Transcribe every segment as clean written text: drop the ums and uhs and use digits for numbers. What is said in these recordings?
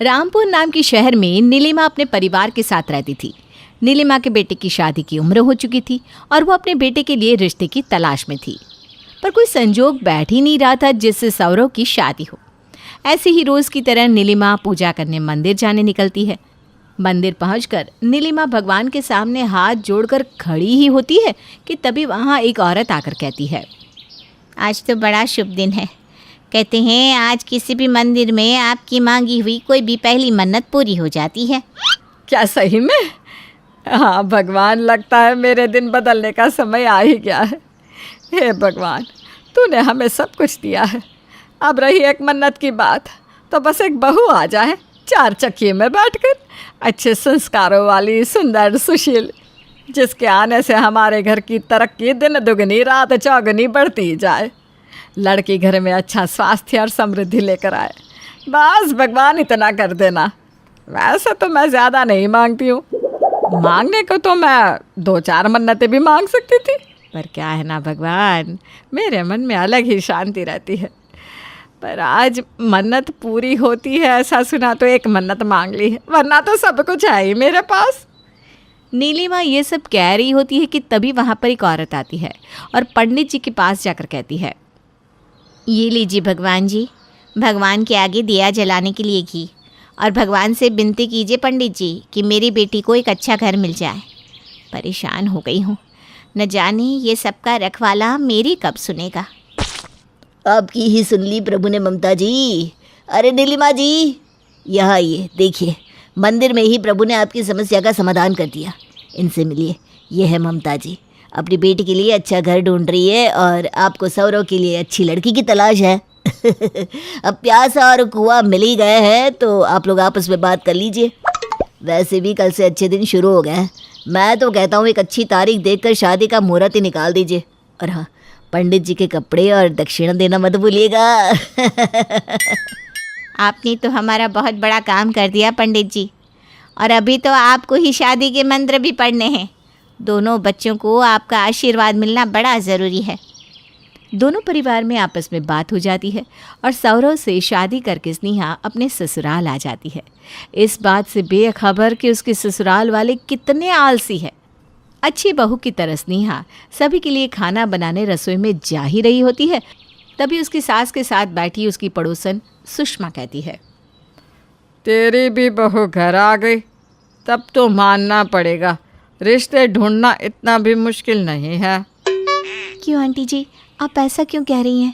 रामपुर नाम के शहर में नीलिमा अपने परिवार के साथ रहती थी। नीलिमा के बेटे की शादी की उम्र हो चुकी थी और वो अपने बेटे के लिए रिश्ते की तलाश में थी, पर कोई संजोग बैठ ही नहीं रहा था जिससे सौरव की शादी हो। ऐसे ही रोज़ की तरह नीलिमा पूजा करने मंदिर जाने निकलती है। मंदिर पहुंचकर नीलिमा भगवान के सामने हाथ जोड़कर खड़ी ही होती है कि तभी वहाँ एक औरत आकर कहती है, आज तो बड़ा शुभ दिन है। कहते हैं आज किसी भी मंदिर में आपकी मांगी हुई कोई भी पहली मन्नत पूरी हो जाती है। क्या सही में? हाँ भगवान, लगता है मेरे दिन बदलने का समय आ ही गया है। हे भगवान, तूने हमें सब कुछ दिया है। अब रही एक मन्नत की बात, तो बस एक बहू आ जाए 4 चक्की में बैठकर, अच्छे संस्कारों वाली, सुंदर, सुशील, जिसके आने से हमारे घर की तरक्की दिन दुगनी रात चौगुनी बढ़ती जाए। लड़की घर में अच्छा स्वास्थ्य और समृद्धि लेकर आए। बस भगवान इतना कर देना। वैसे तो मैं ज़्यादा नहीं मांगती हूँ, मांगने को तो मैं 2-4 मन्नतें भी मांग सकती थी, पर क्या है ना भगवान, मेरे मन में अलग ही शांति रहती है। पर आज मन्नत पूरी होती है ऐसा सुना तो एक मन्नत मांग ली है, वरना तो सब कुछ है ही मेरे पास। नीलिमा ये सब कह रही होती है कि तभी वहाँ पर एक औरत आती है और पंडित जी के पास जाकर कहती है, ये लीजिए भगवान जी, भगवान के आगे दिया जलाने के लिए घी, और भगवान से विनती कीजिए पंडित जी कि मेरी बेटी को एक अच्छा घर मिल जाए। परेशान हो गई हूँ, न जाने ये सबका रखवाला मेरी कब सुनेगा। आपकी ही सुन ली प्रभु ने ममता जी। अरे नीलिमा जी, यहाँ आइए, देखिए मंदिर में ही प्रभु ने आपकी समस्या का समाधान कर दिया। इनसे मिलिए, ये है ममता जी, अपनी बेटी के लिए अच्छा घर ढूंढ रही है और आपको सौरव के लिए अच्छी लड़की की तलाश है। अब प्यासा और कुआं मिल ही गए हैं तो आप लोग आपस में बात कर लीजिए। वैसे भी कल से अच्छे दिन शुरू हो गए हैं। मैं तो कहता हूँ एक अच्छी तारीख देखकर शादी का मुहूर्त ही निकाल दीजिए। और हाँ, पंडित जी के कपड़े और दक्षिणा देना मत भूलिएगा। आपने तो हमारा बहुत बड़ा काम कर दिया पंडित जी, और अभी तो आपको ही शादी के मंत्र भी पढ़ने हैं। दोनों बच्चों को आपका आशीर्वाद मिलना बड़ा ज़रूरी है। दोनों परिवार में आपस में बात हो जाती है और सौरव से शादी करके स्नेहा अपने ससुराल आ जाती है, इस बात से बेखबर कि उसके ससुराल वाले कितने आलसी है। अच्छी बहू की तरह स्नेहा सभी के लिए खाना बनाने रसोई में जा ही रही होती है, तभी उसकी सास के साथ बैठी उसकी पड़ोसन सुषमा कहती है, तेरी भी बहू घर आ गई, तब तो मानना पड़ेगा, रिश्ते ढूंढना इतना भी मुश्किल नहीं है। क्यों आंटी जी, आप ऐसा क्यों कह रही हैं?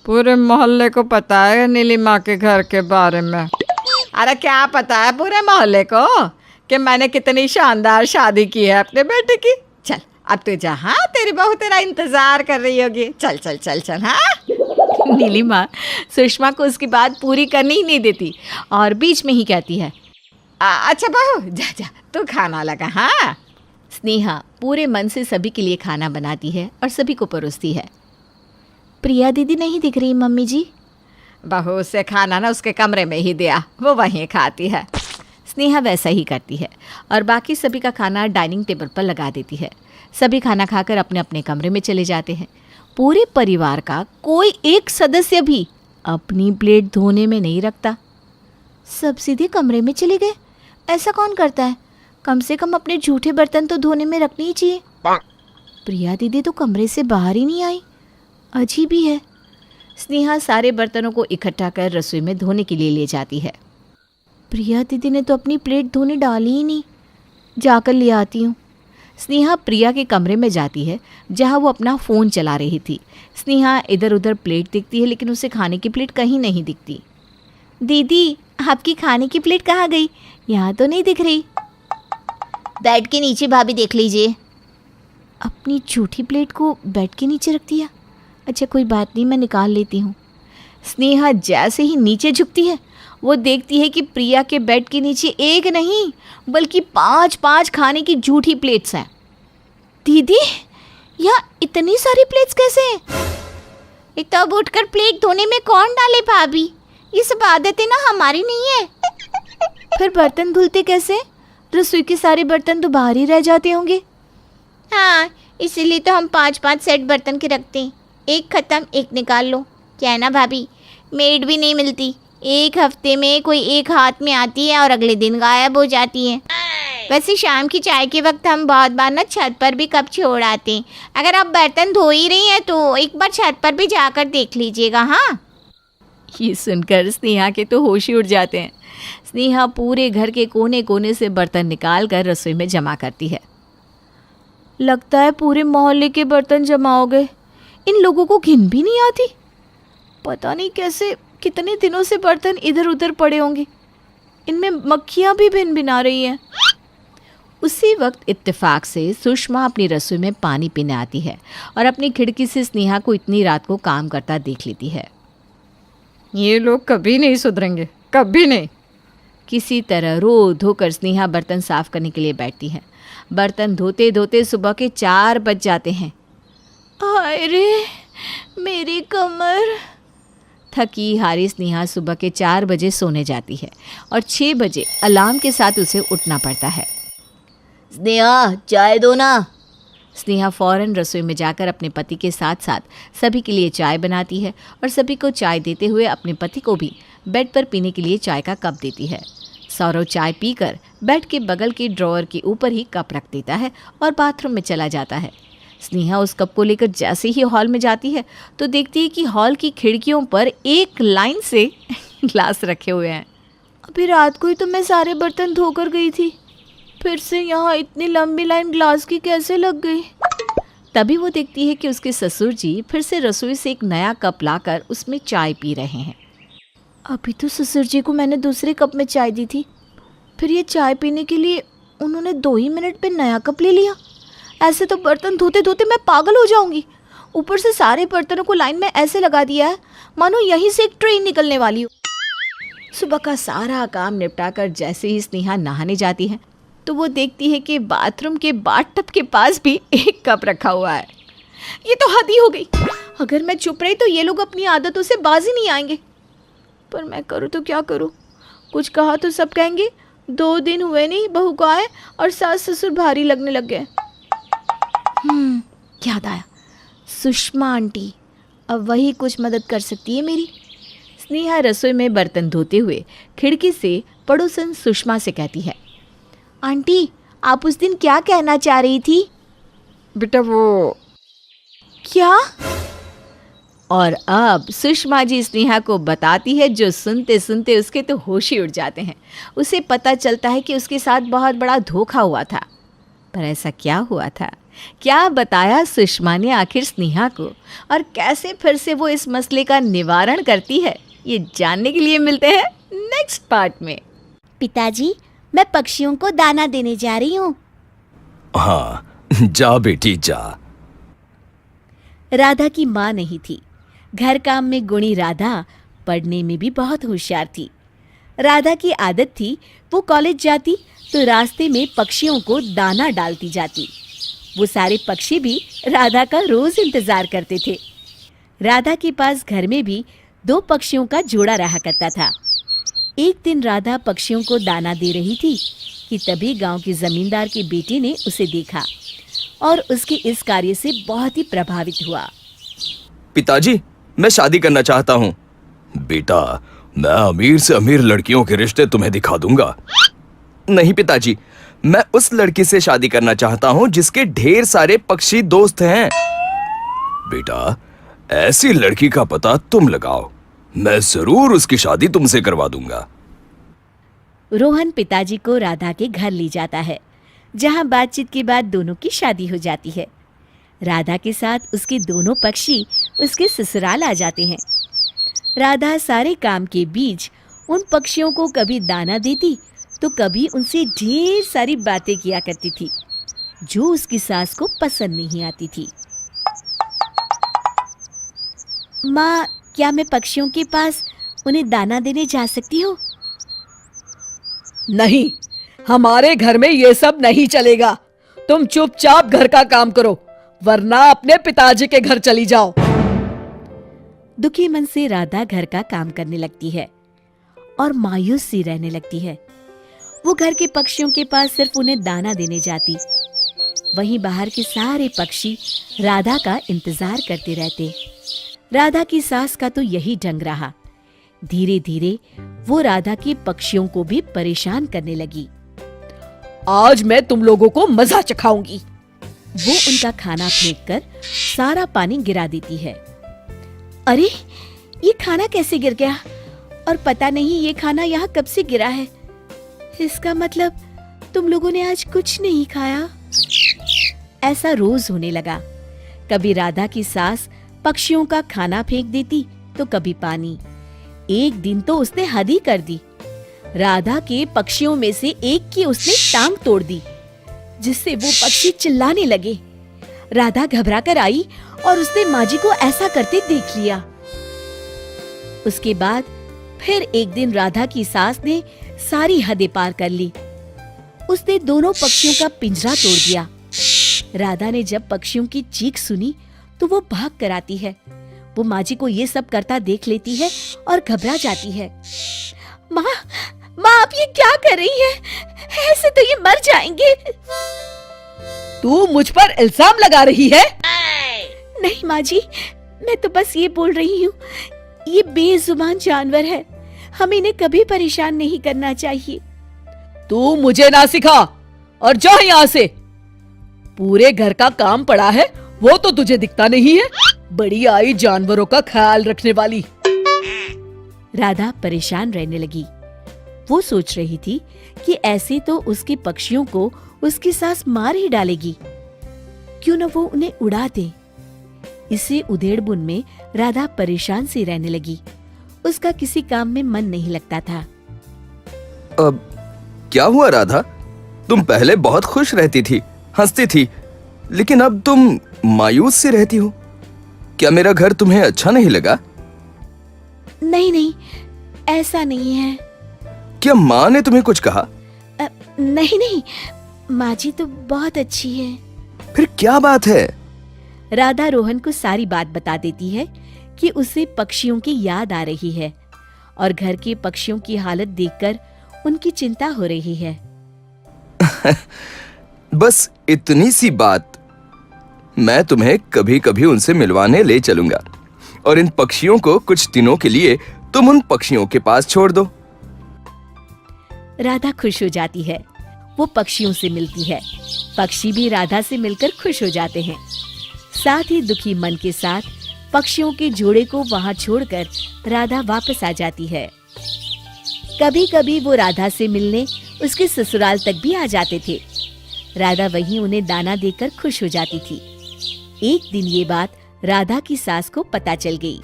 पूरे मोहल्ले को पता है नीलिमा के घर के बारे में। अरे क्या पता है पूरे मोहल्ले को कि मैंने कितनी शानदार शादी की है अपने बेटे की। चल अब तू जा, हाँ तेरी बहू तेरा इंतजार कर रही होगी। चल चल चल चल। हाँ नीलिमा सुषमा को उसकी बात पूरी करनी ही नहीं देती और बीच में ही कहती है, अच्छा बहू जा जा, तू खाना लगा। हाँ, स्नेहा पूरे मन से सभी के लिए खाना बनाती है और सभी को परोसती है। प्रिया दीदी नहीं दिख रही मम्मी जी। बहू से खाना ना उसके कमरे में ही दिया, वो वहीं खाती है। स्नेहा वैसा ही करती है और बाकी सभी का खाना डाइनिंग टेबल पर लगा देती है। सभी खाना खाकर अपने अपने कमरे में चले जाते हैं। पूरे परिवार का कोई एक सदस्य भी अपनी प्लेट धोने में नहीं रखता। सब सीधे कमरे में चले गए। ऐसा कौन करता है? कम से कम अपने झूठे बर्तन तो धोने में रखने ही चाहिए। प्रिया दीदी तो कमरे से बाहर ही नहीं आई, अजीब ही है। स्नेहा सारे बर्तनों को इकट्ठा कर रसोई में धोने के लिए ले जाती है। प्रिया दीदी ने तो अपनी प्लेट धोने डाली ही नहीं, जाकर ले आती हूँ। स्नेहा प्रिया के कमरे में जाती है जहाँ वो अपना फ़ोन चला रही थी। स्नेहा इधर उधर प्लेट दिखती है लेकिन उसे खाने की प्लेट कहीं नहीं दिखती। दीदी आपकी खाने की प्लेट कहाँ गई? यहाँ तो नहीं दिख रही। बेड के नीचे भाभी देख लीजिए। अपनी झूठी प्लेट को बेड के नीचे रख दिया। अच्छा कोई बात नहीं, मैं निकाल लेती हूँ। स्नेहा जैसे ही नीचे झुकती है वो देखती है कि प्रिया के बेड के नीचे एक नहीं बल्कि 5-5 खाने की झूठी प्लेट्स हैं। दीदी यहाँ इतनी सारी प्लेट्स कैसे हैं? एक तो अब उठकर प्लेट धोने में कौन डाले भाभी? ये सब आदतें ना हमारी नहीं है। फिर बर्तन धुलते कैसे? रसोई के सारे बर्तन तो बाहर ही रह जाते होंगे। हाँ, इसीलिए तो हम 5-5 सेट बर्तन के रखते हैं। एक ख़त्म एक निकाल लो। क्या है ना भाभी, मेड भी नहीं मिलती, एक हफ्ते में कोई एक हाथ में आती है और अगले दिन गायब हो जाती है। वैसे शाम की चाय के वक्त हम बहुत बार ना छत पर भी कप छोड़ आते हैं। अगर आप बर्तन धो ही रही हैं तो एक बार छत पर भी जाकर देख लीजिएगा। हाँ, ये सुनकर स्नेहा के तो होश ही उड़ जाते हैं। स्नेहा पूरे घर के कोने कोने से बर्तन निकाल कर रसोई में जमा करती है। लगता है पूरे मोहल्ले के बर्तन जमा हो गए। इन लोगों को घिन भी नहीं आती। पता नहीं कैसे कितने दिनों से बर्तन इधर उधर पड़े होंगे। इनमें मक्खियाँ भी भिन भिना रही हैं। उसी वक्त इत्तेफाक से सुषमा अपनी रसोई में पानी पीने आती है और अपनी खिड़की से स्नेहा को इतनी रात को काम करता देख लेती है। ये लोग कभी नहीं सुधरेंगे, कभी नहीं। किसी तरह रो धोकर स्नेहा बर्तन साफ करने के लिए बैठती है। बर्तन धोते धोते सुबह के 4 बज जाते हैं। हाय रे मेरी कमर। थकी हारी स्नेहा सुबह के 4 बजे सोने जाती है और 6 बजे अलार्म के साथ उसे उठना पड़ता है। स्नेहा चाय दो ना। स्नेहा फ़ौरन रसोई में जाकर अपने पति के साथ साथ सभी के लिए चाय बनाती है और सभी को चाय देते हुए अपने पति को भी बेड पर पीने के लिए चाय का कप देती है। सौरव चाय पीकर बेड के बगल के ड्रॉअर के ऊपर ही कप रख देता है और बाथरूम में चला जाता है। स्नेहा उस कप को लेकर जैसे ही हॉल में जाती है तो देखती है कि हॉल की खिड़कियों पर एक लाइन से ग्लास रखे हुए हैं। अभी रात को ही तो मैं सारे बर्तन धोकर गई थी, फिर से यहाँ इतनी लंबी लाइन ग्लास की कैसे लग गई। तभी वो देखती है कि उसके ससुर जी फिर से रसोई से एक नया कप लाकर उसमें चाय पी रहे हैं। अभी तो ससुर जी को मैंने दूसरे कप में चाय दी थी, फिर ये चाय पीने के लिए उन्होंने 2 ही मिनट में नया कप ले लिया। ऐसे तो बर्तन धोते धोते मैं पागल हो जाऊंगी। ऊपर से सारे बर्तनों को लाइन में ऐसे लगा दिया है मानो यहीं से एक ट्रेन निकलने वाली हो। सुबह का सारा काम निपटाकर जैसे ही स्नेहा नहाने जाती है तो वो देखती है कि बाथरूम के बाथटब के पास भी एक कप रखा हुआ है। ये तो हद ही हो गई। अगर मैं चुप रही तो ये लोग अपनी आदतों से बाज ही नहीं आएंगे। पर मैं करूँ तो क्या करूँ? कुछ कहा तो सब कहेंगे 2 दिन हुए नहीं बहू को आए और सास ससुर भारी लगने लग गए। याद आया, सुषमा आंटी अब वही कुछ मदद कर सकती है मेरी। स्नेहा रसोई में बर्तन धोते हुए खिड़की से पड़ोसन सुषमा से कहती है, आंटी आप उस दिन क्या कहना चाह रही थी? बेटा वो क्या? और अब सुषमा जी स्नेहा को बताती है जो सुनते सुनते उसके तो होश ही उड़ जाते हैं। उसे पता चलता है कि उसके साथ बहुत बड़ा धोखा हुआ था। पर ऐसा क्या हुआ था? क्या बताया सुषमा ने आखिर स्नेहा को और कैसे फिर से वो इस मसले का निवारण करती है, ये जानने के लिए मिलते हैं नेक्स्ट पार्ट में। पिताजी मैं पक्षियों को दाना देने जा रही हूँ। हाँ जा बेटी जा। राधा की माँ नहीं थी। घर काम में गुणी राधा पढ़ने में भी बहुत होशियार थी। राधा की आदत थी वो कॉलेज जाती तो रास्ते में पक्षियों को दाना डालती जाती। वो सारे पक्षी भी राधा का रोज इंतजार करते थे। राधा के पास घर में भी 2 पक्षियों का जोड़ा रहा करता था। एक दिन राधा पक्षियों को दाना दे रही थी कि तभी गांव के जमींदार की बेटी ने उसे देखा और उसके इस कार्य से बहुत ही प्रभावित हुआ। पिताजी मैं शादी करना चाहता हूँ। बेटा मैं अमीर से अमीर लड़कियों के रिश्ते तुम्हें दिखा दूंगा। नहीं पिताजी मैं उस लड़की से शादी करना चाहता हूँ जिसके ढेर सारे पक्षी दोस्त हैं। बेटा ऐसी लड़की का पता तुम लगाओ, मैं जरूर उसकी शादी तुमसे करवा दूंगा। रोहन पिताजी को राधा के घर ले जाता है जहां बातचीत के बाद दोनों की शादी हो जाती है। राधा के साथ उसके दोनों पक्षी उसके ससुराल आ जाते हैं। राधा सारे काम के बीच उन पक्षियों को कभी दाना देती तो कभी उनसे ढेर सारी बातें किया करती थी जो उसकी सास को पसंद नहीं आती थी। माँ क्या मैं पक्षियों के पास उन्हें दाना देने जा सकती हूँ? नहीं, हमारे घर में ये सब नहीं चलेगा। तुम चुपचाप घर का काम करो वरना अपने पिताजी के घर चली जाओ। दुखी मन से राधा घर का काम करने लगती है और मायूस सी रहने लगती है। वो घर के पक्षियों के पास सिर्फ उन्हें दाना देने जाती। वहीं बाहर के सारे पक्षी राधा का इंतजार करते रहते। राधा की सास का तो यही ढंग रहा धीरे धीरे वो राधा के पक्षियों को भी परेशान करने लगी। आज मैं तुम लोगों को मजा चखाऊंगी। वो उनका खाना फेंककर सारा पानी गिरा देती है। अरे, ये खाना कैसे गिर गया? और पता नहीं ये खाना यहाँ कब से गिरा है। इसका मतलब तुम लोगों ने आज कुछ नहीं खाया। ऐसा रोज होने लगा। कभी राधा की सास पक्षियों का खाना फेंक देती तो कभी पानी। एक दिन तो उसने हद ही कर दी। राधा के पक्षियों में से एक की उसने टांग तोड़ दी, जिससे वो पक्षी चिल्लाने लगे। राधा घबरा कर आई और उसने माँ जी को ऐसा करते देख लिया। उसके बाद फिर एक दिन राधा की सास ने सारी हदें पार कर ली। उसने दोनों पक्षियों का पिंजरा तोड़ दिया। राधा ने जब पक्षियों की चीख सुनी तो वो भाग कर आती है। वो माँ जी को ये सब करता देख लेती है और घबरा जाती है। माँ, आप ये क्या कर रही है? ऐसे तो ये मर जाएंगे। तू मुझ पर इल्जाम लगा रही है? नहीं माँ जी, मैं तो बस ये बोल रही हूँ, ये बेजुबान जानवर है, हमें इन्हें कभी परेशान नहीं करना चाहिए। तू मुझे ना सिखा और जा यहाँ से। पूरे घर का काम पड़ा है, वो तो तुझे दिखता नहीं है। बड़ी आई जानवरों का ख्याल रखने वाली। राधा परेशान रहने लगी। वो सोच रही थी कि ऐसे तो उसके पक्षियों को उसकी सास मार ही डालेगी, क्यों न वो उन्हें उड़ा दे। इसी उधेड़बुन में राधा परेशान सी रहने लगी। उसका किसी काम में मन नहीं लगता था। अब क्या हुआ राधा? तुम पहले बहुत खुश रहती थी, हंसती थी, लेकिन अब तुम मायूस सी रहती हो। क्या मेरा घर तुम्हें अच्छा नहीं लगा? नहीं, ऐसा नहीं है। क्या माँ ने तुम्हें कुछ कहा? नहीं, माँ जी तो बहुत अच्छी है। फिर क्या बात है? राधा रोहन को सारी बात बता देती है कि उसे पक्षियों की याद आ रही है और घर के पक्षियों की हालत देखकर उनकी चिंता हो रही है। बस इतनी सी बात। मैं तुम्हें कभी कभी उनसे मिलवाने ले चलूंगा और इन पक्षियों को कुछ दिनों के लिए तुम उन पक्षियों के पास छोड़ दो। राधा खुश हो जाती है। वो पक्षियों से मिलती है। पक्षी भी राधा से मिलकर खुश हो जाते हैं। साथ ही दुखी मन के साथ पक्षियों के जोड़े को वहां छोड़कर राधा वापस आ जाती है। कभी कभी वो राधा से मिलने उसके ससुराल तक भी आ जाते थे। राधा वहीं उन्हें दाना देकर खुश हो जाती थी। एक दिन ये बात राधा की सास को पता चल गई।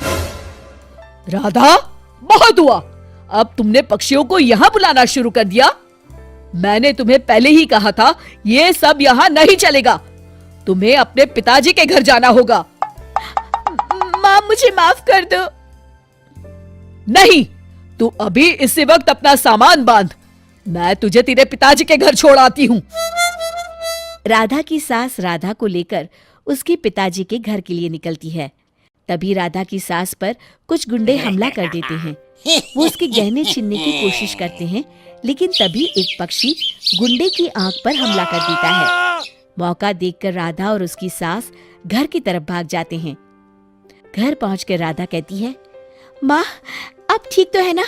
राधा, बहुत हुआ। अब तुमने पक्षियों को यहाँ बुलाना शुरू कर दिया। मैंने तुम्हें पहले ही कहा था, ये सब यहाँ नहीं चलेगा। तुम्हें अपने पिताजी के घर जाना होगा। माँ, मुझे माफ कर दो। नहीं, तू अभी इसी वक्त अपना सामान बांध। मैं तुझे तेरे पिताजी के घर छोड़ आती हूँ। राधा की सास राधा को लेकर उसके पिताजी के घर के लिए निकलती है। तभी राधा की सास पर कुछ गुंडे हमला कर देते हैं। वो उसके गहने छीनने की कोशिश करते हैं, लेकिन तभी एक पक्षी गुंडे की आंख पर हमला कर देता है। मौका देखकर राधा और उसकी सास घर की तरफ भाग जाते हैं। घर पहुंचकर राधा कहती है, माँ, आप ठीक तो है ना?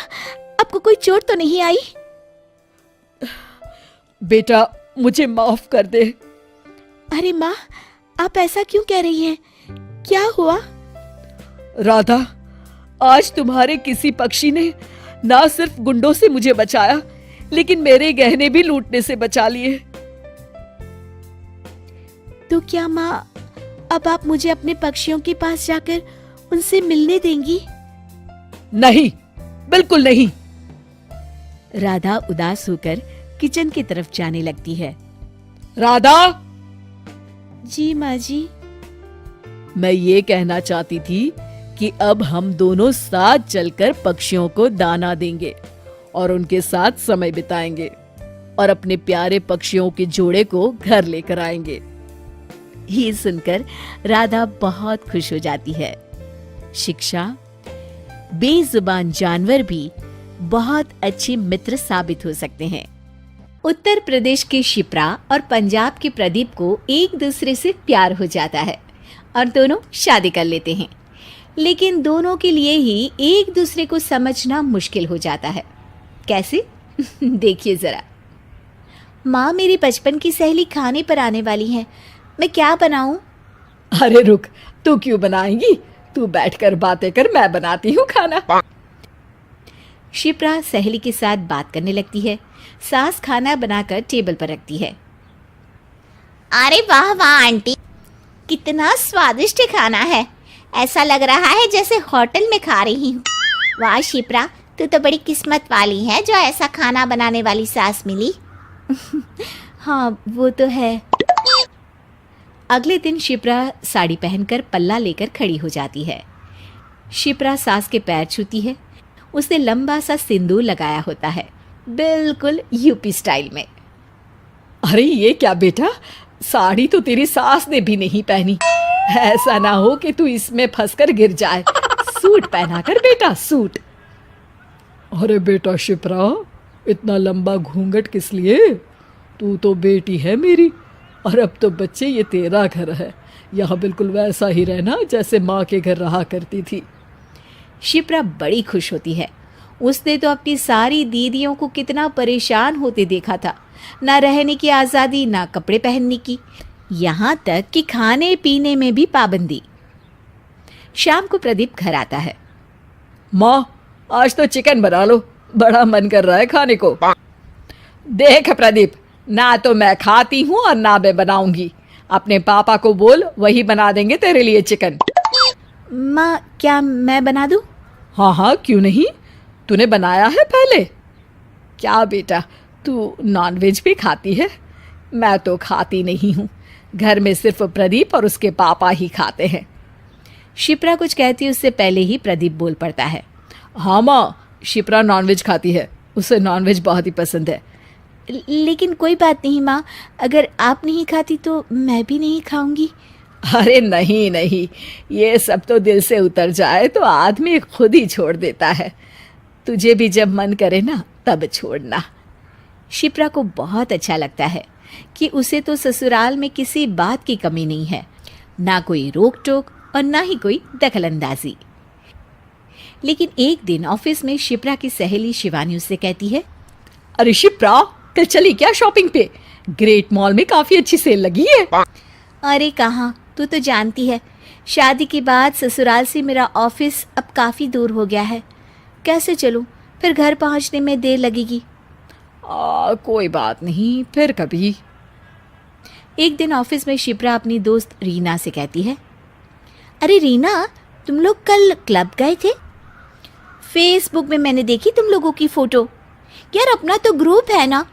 आपको कोई चोट तो नहीं आई? बेटा, मुझे माफ कर दे। अरे माँ, आप ऐसा क्यों कह रही हैं? क्या हुआ? राधा, आज तुम्हारे किसी पक्षी ने ना सिर्फ गुंडों से मुझे बचाया, लेकिन मेरे गहने भी लूटने से बचा लिए। तो क्या माँ, अब आप मुझे अपने पक्षियों के पास जाकर उनसे मिलने देंगी? नहीं, बिल्कुल नहीं। राधा उदास होकर किचन की तरफ जाने लगती है। राधा! जी माँ जी। मैं ये कहना चाहती थी कि अब हम दोनों साथ चलकर पक्षियों को दाना देंगे और उनके साथ समय बिताएंगे और अपने प्यारे पक्षियों के जोड़े को घर लेकर आएंगे। ये सुनकर राधा बहुत खुश हो जाती है। शिक्षा, बेजुबान जानवर भी बहुत अच्छे मित्र साबित हो सकते हैं। उत्तर प्रदेश के शिप्रा और पंजाब के प्रदीप को एक दूसरे से प्यार हो जाता है और दोनों शादी कर लेते हैं। लेकिन दोनों के लिए ही एक दूसरे को समझना मुश्किल हो जाता है। कैसे? देखिए ज़रा। माँ, मेरी बचपन की सहेली खाने पर आने वाली है, मैं क्या बनाऊं? अरे रुक, तू क्यों बनाएंगी? तू बैठकर बातें कर, मैं बनाती हूँ खाना। शिप्रा सहेली के साथ बात करने लगती है। सास खाना बनाकर टेबल पर रखती है। अरे वाह वाह आंटी, कितना स्वादिष्ट खाना है। ऐसा लग रहा है जैसे होटल में खा रही हूँ। वाह शिप्रा, तू तो बड़ी किस्मत वाली है जो ऐसा खाना बनाने वाली सास मिली। हाँ, वो तो है। अगले दिन शिप्रा साड़ी पहनकर पल्ला लेकर खड़ी हो जाती है। शिप्रा सास के पैर छूती है। उसने लंबा सा सिंदूर लगाया होता है, बिल्कुल यूपी स्टाइल में। अरे ये क्या बेटा, साड़ी तो तेरी सास ने भी नहीं पहनी। ऐसा ना हो कि तू इसमें फंसकर गिर जाए। सूट पहना कर बेटा, सूट। अरे बेटा शिप्रा, इतना लंबा घूंघट किस लिए? तू तो बेटी है मेरी, और अब तो बच्चे ये तेरा घर है। यहाँ बिल्कुल वैसा ही रहना जैसे माँ के घर रहा करती थी। शिप्रा बड़ी खुश होती है। उसने तो अपनी सारी दीदियों को कितना परेशान होते देखा था। ना रहने की आज़ादी, ना कपड़े पहनने की, यहाँ तक कि खाने पीने में भी पाबंदी। शाम को प्रदीप घर आता है। माँ, आज तो चिकन बना लो, बड़ा मन कर रहा है खाने को। देख प्रदीप, ना तो मैं खाती हूँ और ना मैं बनाऊंगी। अपने पापा को बोल, वही बना देंगे तेरे लिए चिकन। माँ, क्या मैं बना दूँ? हाँ हाँ, क्यों नहीं, तूने बनाया है पहले। क्या बेटा, तू नॉनवेज भी खाती है? मैं तो खाती नहीं हूँ। घर में सिर्फ प्रदीप और उसके पापा ही खाते हैं। शिप्रा कुछ कहती उससे पहले ही प्रदीप बोल पड़ता है। हाँ माँ, शिप्रा नॉनवेज खाती है, उसे नॉनवेज बहुत ही पसंद है। लेकिन कोई बात नहीं माँ, अगर आप नहीं खाती तो मैं भी नहीं खाऊंगी। अरे नहीं नहीं, ये सब तो दिल से उतर जाए तो आदमी खुद ही छोड़ देता है। तुझे भी जब मन करे ना, तब छोड़ना। शिप्रा को बहुत अच्छा लगता है कि उसे तो ससुराल में किसी बात की कमी नहीं है, ना कोई रोक टोक और ना ही कोई दखलंदाजी। लेकिन एक दिन ऑफिस में शिप्रा की सहेली शिवानी उससे कहती है, अरे शिप्रा, कल चली क्या शॉपिंग पे? ग्रेट मॉल में काफी अच्छी सेल लगी है। अरे कहाँ, तू तो जानती है शादी के बाद ससुराल से मेरा ऑफिस अब काफ़ी दूर हो गया है। कैसे चलूँ, फिर घर पहुँचने में देर लगेगी। कोई बात नहीं, फिर कभी। एक दिन ऑफिस में शिप्रा अपनी दोस्त रीना से कहती है, अरे रीना, तुम लोग कल क्लब गए थे? फेसबुक में मैंने देखी तुम लोगों की फ़ोटो। यार, अपना तो ग्रुप है ना,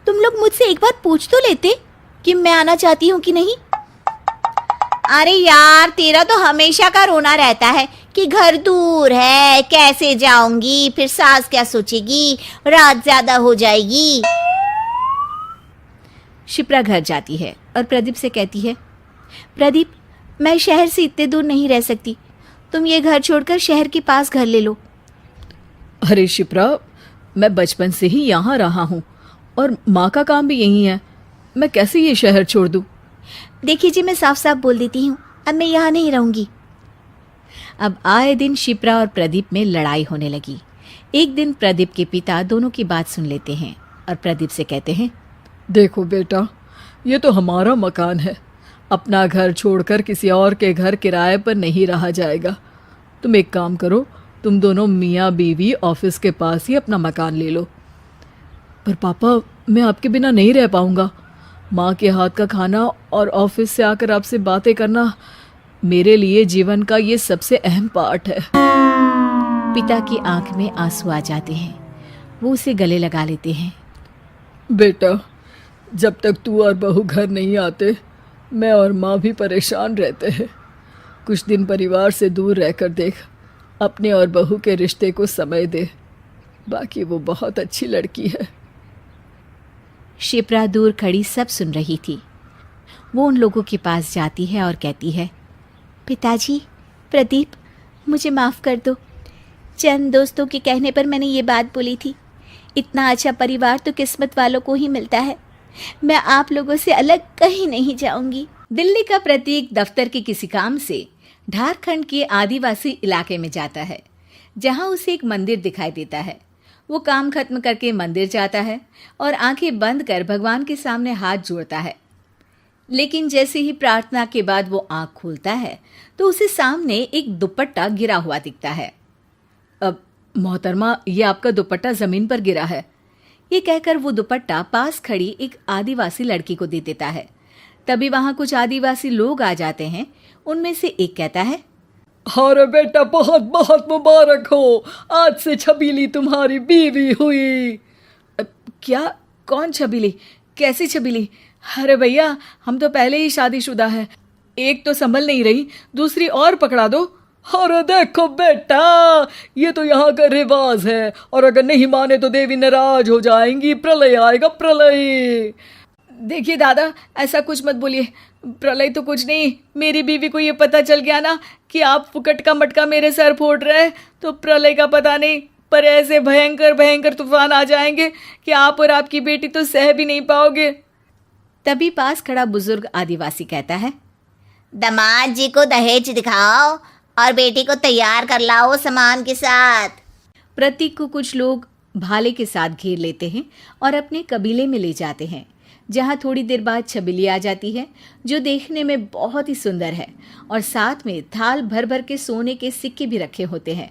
तुम लोग मुझसे एक बार पूछ तो लेते कि मैं आना चाहती हूँ कि नहीं। अरे यार, तेरा तो हमेशा का रोना रहता है कि घर दूर है, कैसे जाऊंगी, फिर सास क्या सोचेगी, रात ज़्यादा हो जाएगी। शिप्रा घर जाती है और प्रदीप से कहती है, प्रदीप, मैं शहर से इतने दूर नहीं रह सकती, तुम ये घर छोड़कर शहर के पास घर ले लो। अरे शिप्रा, मैं बचपन से ही यहाँ रहा हूँ और माँ का काम भी यही है, मैं कैसे ये शहर छोड़ दूँ? देखिए जी, मैं साफ साफ बोल देती हूँ, अब मैं यहाँ नहीं रहूँगी। अब आए दिन शिप्रा और प्रदीप में लड़ाई होने लगी। एक दिन प्रदीप के पिता दोनों की बात सुन लेते हैं और प्रदीप से कहते हैं, देखो बेटा, ये तो हमारा मकान है, अपना घर छोड़कर किसी और के घर किराए पर नहीं रहा जाएगा। तुम एक काम करो, तुम दोनों मियाँ बीवी ऑफिस के पास ही अपना मकान ले लो। पर पापा, मैं आपके बिना नहीं रह पाऊँगा। माँ के हाथ का खाना और ऑफिस से आकर आपसे बातें करना मेरे लिए जीवन का ये सबसे अहम पार्ट है। पिता की आंख में आंसू आ जाते हैं। वो उसे गले लगा लेते हैं। बेटा, जब तक तू और बहू घर नहीं आते, मैं और माँ भी परेशान रहते हैं। कुछ दिन परिवार से दूर रहकर देख, अपने और बहू के रिश्ते को समय दे। बाकी वो बहुत अच्छी लड़की है। शिप्रा दूर खड़ी सब सुन रही थी। वो उन लोगों के पास जाती है और कहती है, पिताजी, प्रदीप, मुझे माफ़ कर दो। चंद दोस्तों के कहने पर मैंने ये बात बोली थी। इतना अच्छा परिवार तो किस्मत वालों को ही मिलता है। मैं आप लोगों से अलग कहीं नहीं जाऊंगी। दिल्ली का प्रतीक दफ्तर के किसी काम से झारखंड के आदिवासी इलाके में जाता है, जहां उसे एक मंदिर दिखाई देता है। वो काम खत्म करके मंदिर जाता है और आंखें बंद कर भगवान के सामने हाथ जोड़ता है। लेकिन जैसे ही प्रार्थना के बाद वो आंख खोलता है तो उसे सामने एक दुपट्टा गिरा हुआ दिखता है। अब मोहतरमा, ये आपका दुपट्टा जमीन पर गिरा है। ये कहकर वो दुपट्टा पास खड़ी एक आदिवासी लड़की को दे देता है। तभी वहां कुछ आदिवासी लोग आ जाते हैं। उनमें से एक कहता है, अरे बेटा, बहुत बहुत मुबारक हो, आज से छबीली तुम्हारी बीवी हुई। क्या? कौन छबीली? कैसी छबीली? अरे भैया, हम तो पहले ही शादीशुदा है। एक तो संभल नहीं रही, दूसरी और पकड़ा दो। अरे देखो बेटा, ये तो यहाँ का रिवाज है, और अगर नहीं माने तो देवी नाराज हो जाएंगी, प्रलय आएगा, प्रलय। देखिए दादा, ऐसा कुछ मत बोलिए। प्रलय तो कुछ नहीं, मेरी बीवी को ये पता चल गया ना कि आप फुकट का मटका मेरे सर फोड़ रहे हैं, तो प्रलय का पता नहीं, पर ऐसे भयंकर भयंकर तूफान आ जाएंगे कि आप और आपकी बेटी तो सह भी नहीं पाओगे। तभी पास खड़ा बुजुर्ग आदिवासी कहता है, दामाद जी को दहेज दिखाओ और बेटी को तैयार कर लाओ सामान के साथ। प्रतीक को कुछ लोग भाले के साथ घेर लेते हैं और अपने कबीले में ले जाते हैं, जहाँ थोड़ी देर बाद छबीली आ जाती है, जो देखने में बहुत ही सुंदर है और साथ में थाल भर भर के सोने के सिक्के भी रखे होते हैं।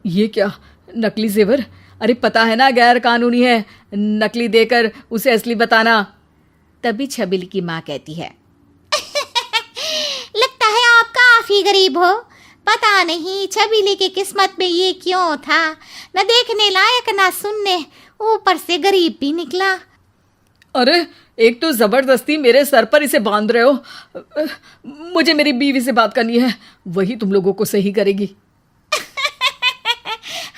ये क्या, नकली जेवर? अरे पता है ना गैर कानूनी है, नकली देकर उसे असली बताना। तभी छबीली की माँ कहती है, लगता है आप काफी गरीब हो। पता नहीं छबीली की किस्मत में ये क्यों था, न देखने लायक न सुनने, ऊपर से गरीब भी निकला। अरे एक तो जबरदस्ती मेरे सर पर इसे बांध रहे हो। मुझे मेरी बीवी से बात करनी है, वही तुम लोगों को सही करेगी।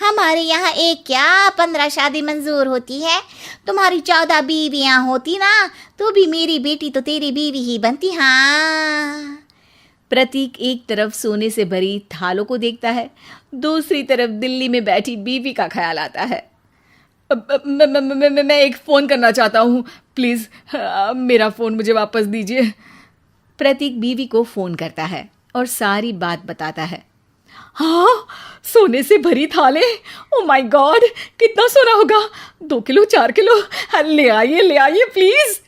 हमारे यहाँ एक क्या 15 शादी मंजूर होती है। तुम्हारी 14 बीवियाँ होती ना, तो भी मेरी बेटी तो तेरी बीवी ही बनती। हाँ। प्रतीक एक तरफ सोने से भरी थालों को देखता है, दूसरी तरफ दिल्ली में बैठी बीवी का ख्याल आता है। मैं एक फ़ोन करना चाहता हूँ, प्लीज़ मेरा फ़ोन मुझे वापस दीजिए। प्रतीक बीवी को फ़ोन करता है और सारी बात बताता है। हाँ, सोने से भरी थाले, ओ माय गॉड, कितना सोना होगा? 2 किलो 4 किलो? ले आइए प्लीज़।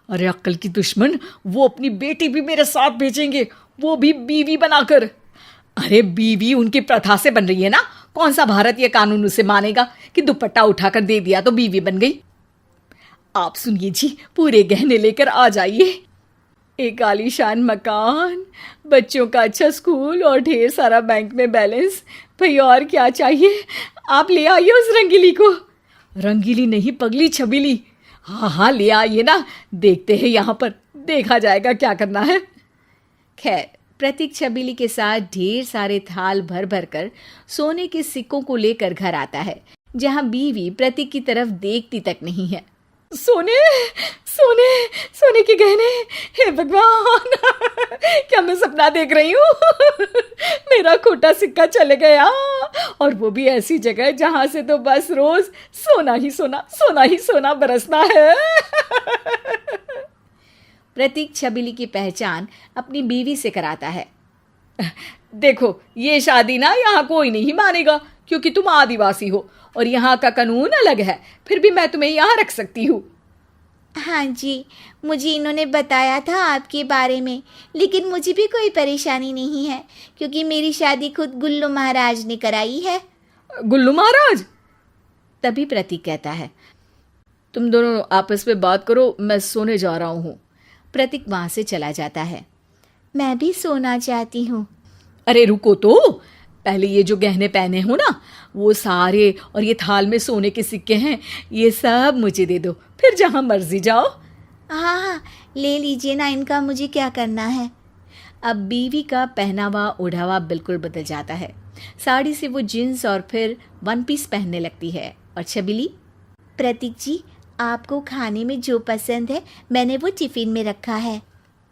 अरे अक्ल की दुश्मन, वो अपनी बेटी भी मेरे साथ भेजेंगे, वो भी बीवी बनाकर। अरे बीवी उनकी प्रथा से बन रही है ना, कौन सा भारतीय कानून उसे मानेगा कि दुपट्टा उठाकर दे दिया तो बीवी बन गई। आप सुनिए जी, पूरे गहने लेकर आ जाइए। एक आलीशान मकान, बच्चों का अच्छा स्कूल और ढेर सारा बैंक में बैलेंस। भैया और क्या चाहिए? आप ले आइए उस रंगीली को। रंगीली नहीं, पगली छबीली। हाँ ले आइए ना, देखते हैं यहाँ पर, देखा जाएगा क्या करना है। खैर, प्रतीक छबीली के साथ ढेर सारे थाल भर भर कर सोने के सिक्कों को लेकर घर आता है, जहां बीवी प्रतीक की तरफ देखती तक नहीं है। सोने सोने सोने के गहने, हे भगवान, क्या मैं सपना देख रही हूँ? मेरा खोटा सिक्का चले गया, और वो भी ऐसी जगह जहां से तो बस रोज सोना ही सोना बरसना है। प्रतीक छबीली की पहचान अपनी बीवी से कराता है। देखो, ये शादी ना यहाँ कोई नहीं मानेगा, क्योंकि तुम आदिवासी हो और यहाँ का कानून अलग है, फिर भी मैं तुम्हें यहाँ रख सकती हूँ। हाँ जी, मुझे इन्होंने बताया था आपके बारे में, लेकिन मुझे भी कोई परेशानी नहीं है, क्योंकि मेरी शादी खुद गुल्लू महाराज ने कराई है। गुल्लू महाराज? तभी प्रतीक कहता है, तुम दोनों आपस में बात करो, मैं सोने जा रहा हूँ। प्रतीक वहाँ से चला जाता है। मैं भी सोना चाहती हूँ। अरे रुको तो, पहले ये जो गहने पहने हो ना, वो सारे, और ये थाल में सोने के सिक्के हैं, ये सब मुझे दे दो, फिर जहाँ मर्जी जाओ। हाँ, ले लीजिए ना, इनका मुझे क्या करना है। अब बीवी का पहनावा ओढ़ावा बिल्कुल बदल जाता है। साड़ी से वो जीन्स और फिर वन पीस पहनने लगती है। और छबीली, प्रतीक जी, आपको खाने में जो पसंद है मैंने वो टिफ़िन में रखा है,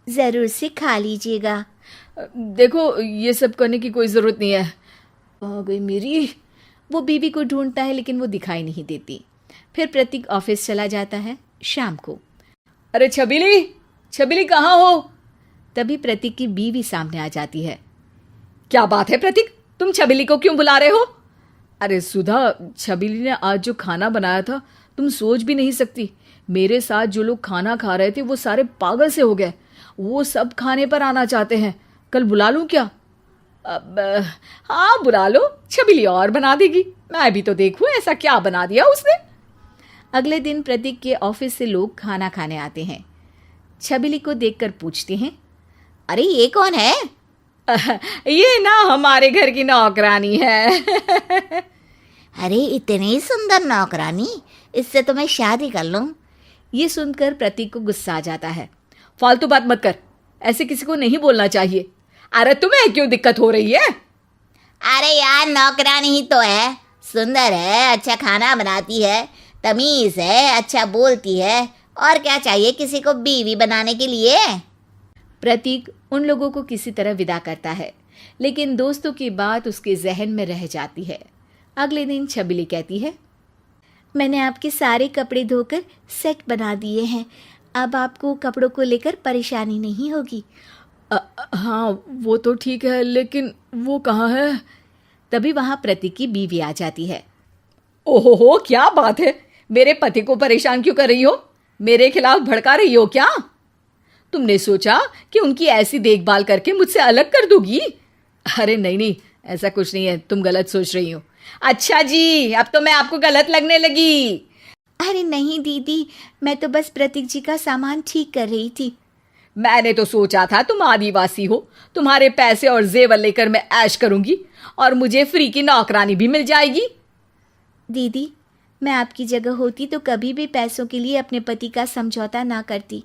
ज़रूर से खा लीजिएगा। देखो, ये सब करने की कोई ज़रूरत नहीं है। आ गई मेरी। वो बीवी को ढूंढता है, लेकिन वो दिखाई नहीं देती। फिर प्रतीक ऑफिस चला जाता है शाम को। अरे छबीली कहाँ हो? तभी प्रतीक की बीवी सामने आ जाती है। क्या बात है प्रतीक, तुम छबीली को क्यों बुला रहे हो? अरे सुधा, छबीली ने आज जो खाना बनाया था तुम सोच भी नहीं सकती। मेरे साथ जो लोग खाना खा रहे थे वो सारे पागल से हो गए। वो सब खाने पर आना चाहते हैं। कल बुला लूं क्या? अब हाँ बुला लो, छबीली और बना देगी। मैं भी तो देखूं ऐसा क्या बना दिया उसने। अगले दिन प्रतीक के ऑफिस से लोग खाना खाने आते हैं। छबीली को देखकर पूछते हैं, अरे ये कौन है? ये ना हमारे घर की नौकरानी है। अरे इतनी सुंदर नौकरानी, इससे तो मैं शादी कर लूं। ये सुनकर प्रतीक को गुस्सा आ जाता है। फालतू बात मत कर, ऐसे किसी को नहीं बोलना चाहिए। अरे तुम्हें क्यों दिक्कत हो रही है? अरे यार नौकरानी ही तो है, सुंदर है, अच्छा खाना बनाती है, तमीज है, अच्छा बोलती है, और क्या चाहिए किसी को बीवी बनाने के लिए। प्रतीक उन लोगों को किसी तरह विदा करता है, लेकिन दोस्तों की बात उसके जहन में रह जाती है। अगले दिन छबीली कहती है, मैंने आपके सारे कपड़े धोकर सेट बना दिए हैं, अब आपको कपड़ों को लेकर परेशानी नहीं होगी। हाँ वो तो ठीक है, लेकिन वो कहाँ है? तभी वहां प्रतीक की बीवी आ जाती है। ओहो, क्या बात है? मेरे पति को परेशान क्यों कर रही हो? मेरे खिलाफ भड़का रही हो क्या? तुमने सोचा कि उनकी ऐसी देखभाल करके मुझसे अलग कर दोगी? अरे नहीं नहीं, ऐसा कुछ नहीं है, तुम गलत सोच रही हो। अच्छा जी, अब तो मैं आपको गलत लगने लगी। अरे नहीं दीदी, मैं तो बस प्रतीक जी का सामान ठीक कर रही थी। मैंने तो सोचा था तुम आदिवासी हो, तुम्हारे पैसे और जेवर लेकर मैं ऐश करूंगी और मुझे फ्री की नौकरानी भी मिल जाएगी। दीदी, मैं आपकी जगह होती तो कभी भी पैसों के लिए अपने पति का समझौता ना करती।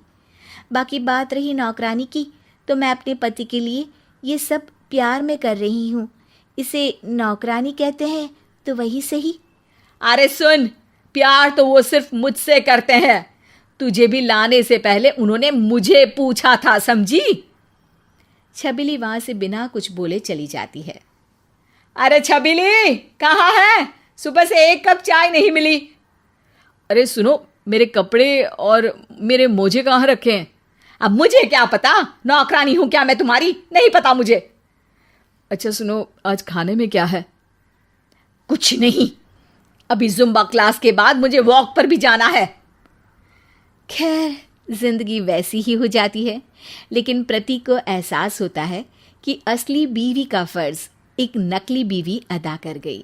बाकी बात रही नौकरानी की, तो मैं अपने पति के लिए ये सब प्यार में कर रही हूँ। इसे नौकरानी कहते हैं तो वही सही। अरे सुन, प्यार तो वो सिर्फ मुझसे करते हैं। तुझे भी लाने से पहले उन्होंने मुझे पूछा था, समझी? छबीली वहां से बिना कुछ बोले चली जाती है। अरे छबीली कहाँ है? सुबह से एक कप चाय नहीं मिली। अरे सुनो, मेरे कपड़े और मेरे मोजे कहाँ रखे हैं? अब मुझे क्या पता, नौकरानी हूं क्या मैं तुम्हारी? नहीं पता मुझे। अच्छा सुनो, आज खाने में क्या है? कुछ नहीं, अभी जुम्बा क्लास के बाद मुझे वॉक पर भी जाना है। खैर, जिंदगी वैसी ही हो जाती है, लेकिन प्रतीक को एहसास होता है कि असली बीवी का फर्ज एक नकली बीवी अदा कर गई।